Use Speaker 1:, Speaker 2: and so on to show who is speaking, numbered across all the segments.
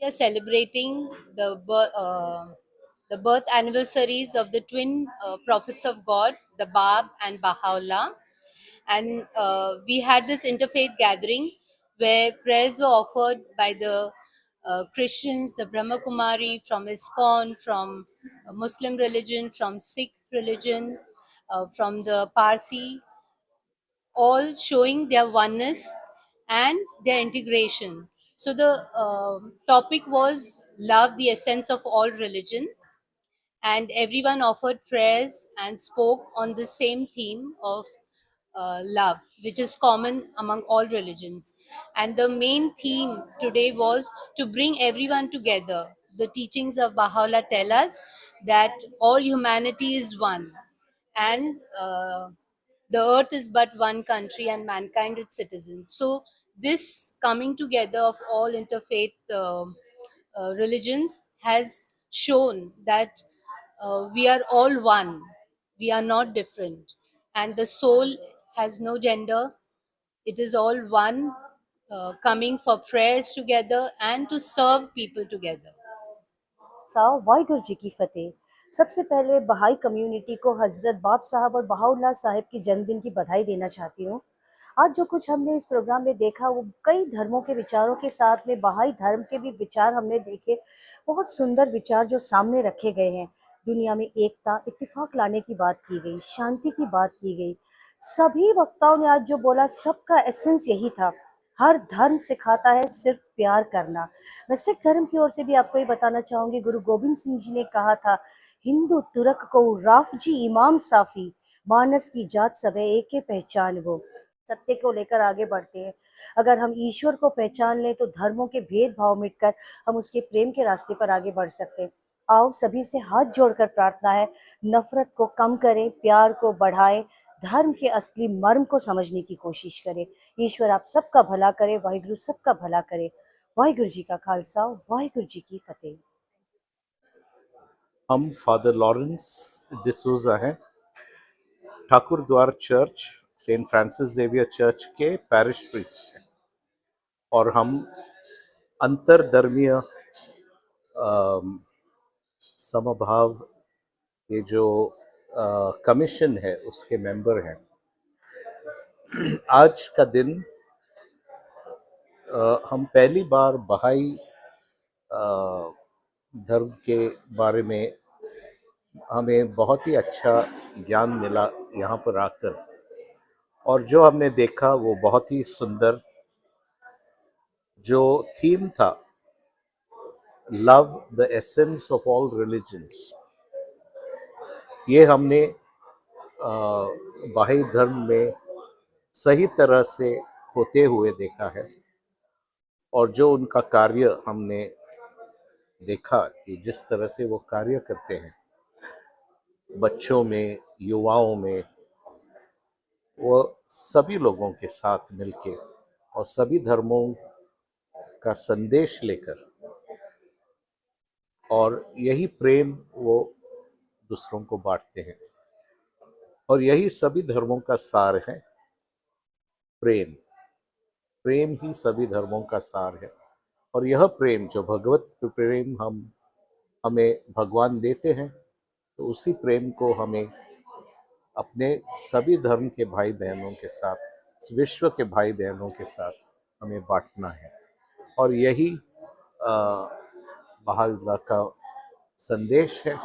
Speaker 1: We are celebrating the birth anniversaries of the twin prophets of God, the Bab and Baha'u'llah. And we had this interfaith gathering where prayers were offered by the Christians, the Brahma Kumari, from ISKCON, from Muslim religion, from Sikh religion, from the Parsi, all showing their oneness and their integration. So the topic was love, the essence of all religion, and everyone offered prayers and spoke on the same theme of love, which is common among all religions. And the main theme today was to bring everyone together. The teachings of Baha'u'llah tell us that all humanity is one, and the earth is but one country and mankind its citizens. So this coming together of all interfaith religions has shown that we are all one, we are not different, and the soul has no gender. It is all one, coming for prayers together and to serve people together.
Speaker 2: साहब वाहिगुरु जी की फतेह। सबसे पहले बहाई community को हजरत बाब साहब और Bahaullah साहब की जन्मदिन की बधाई देना चाहती हूँ। आज जो कुछ हमने इस प्रोग्राम में देखा वो कई धर्मों के विचारों के साथ में बहाई धर्म के भी विचार हमने देखे। बहुत सुंदर विचार जो सामने रखे गए हैं। दुनिया में एकता इत्तेफाक लाने की बात की गई, शांति की बात की गई। सभी वक्ताओं ने आज जो बोला सबका एसेंस यही था। हर धर्म सिखाता है सिर्फ प्यार करना। मैं सिख धर्म की ओर से भी आपको ये बताना चाहूंगी, गुरु गोबिंद सिंह जी ने कहा था, हिंदू तुर्क को राफजी इमाम साफी, मानस की जात सब है एक ही पहचान वो। सत्य को लेकर आगे बढ़ते हैं। अगर हम ईश्वर को पहचान लें तो धर्मों के भेदभाव मिटकर हम उसके प्रेम के रास्ते पर आगे बढ़ सकते हैं। आओ सभी से हाथ जोड़कर प्रार्थना है, नफरत को कम करें, प्यार को बढ़ाएं, धर्म के असली मर्म को समझने की कोशिश करें। ईश्वर आप सबका भला करे, वाहिगुरु सबका भला करे। वाहिगुरु जी का खालसा, वाहिगुरु जी की फतेह।
Speaker 3: हम फादर लॉरेंस डिसूजा हैं, Thakur Dwar church, Saint Francis Xavier church के पैरिश प्रीस्ट हैं, और हम अंतरधर्मीय समभाव ये जो कमीशन है उसके मेंबर हैं। आज का दिन हम पहली बार बहाई धर्म के बारे में हमें बहुत ही अच्छा ज्ञान मिला यहाँ पर आकर, और जो हमने देखा वो बहुत ही सुंदर जो थीम था, love the essence of all religions, ये हमने बहाई धर्म में सही तरह से होते हुए देखा है। और जो उनका कार्य हमने देखा कि जिस तरह से वो कार्य करते हैं बच्चों में, युवाओं में, वो सभी लोगों के साथ मिलके और सभी धर्मों का संदेश लेकर, और यही प्रेम वो दूसरों को बांटते हैं, और यही सभी धर्मों का सार है, प्रेम। प्रेम ही सभी धर्मों का सार है, और यह प्रेम जो भगवत प्रेम हमें भगवान देते हैं, तो उसी प्रेम को हमें अपने सभी धर्म के भाई बहनों के साथ, विश्व के भाई बहनों के साथ हमें बांटना है, और यही बहादुर का संदेश है,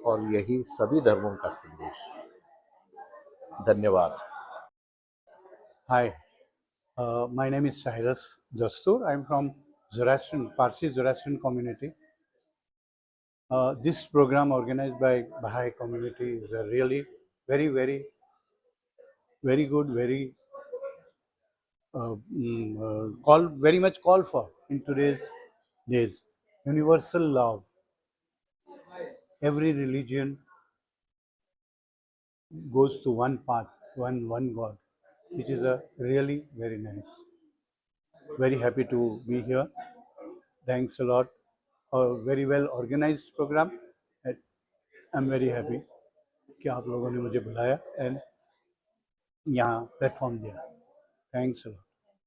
Speaker 3: और यही सभी धर्मों का संदेश है। धन्यवाद।
Speaker 4: Hi, my name is Cyrus Dastur. I am from Zoroastrian, Parsi Zoroastrian community. This program organized by Baha'i community is a really very good, very much called for in today's days. Universal love. Every religion goes to one path, one God, which is a really very nice. Very happy to be here. Thanks a lot. A very well organized program. I'm very happy कि आप लोगों ने मुझे बुलाया and यहाँ platform दिया। Thanks a lot.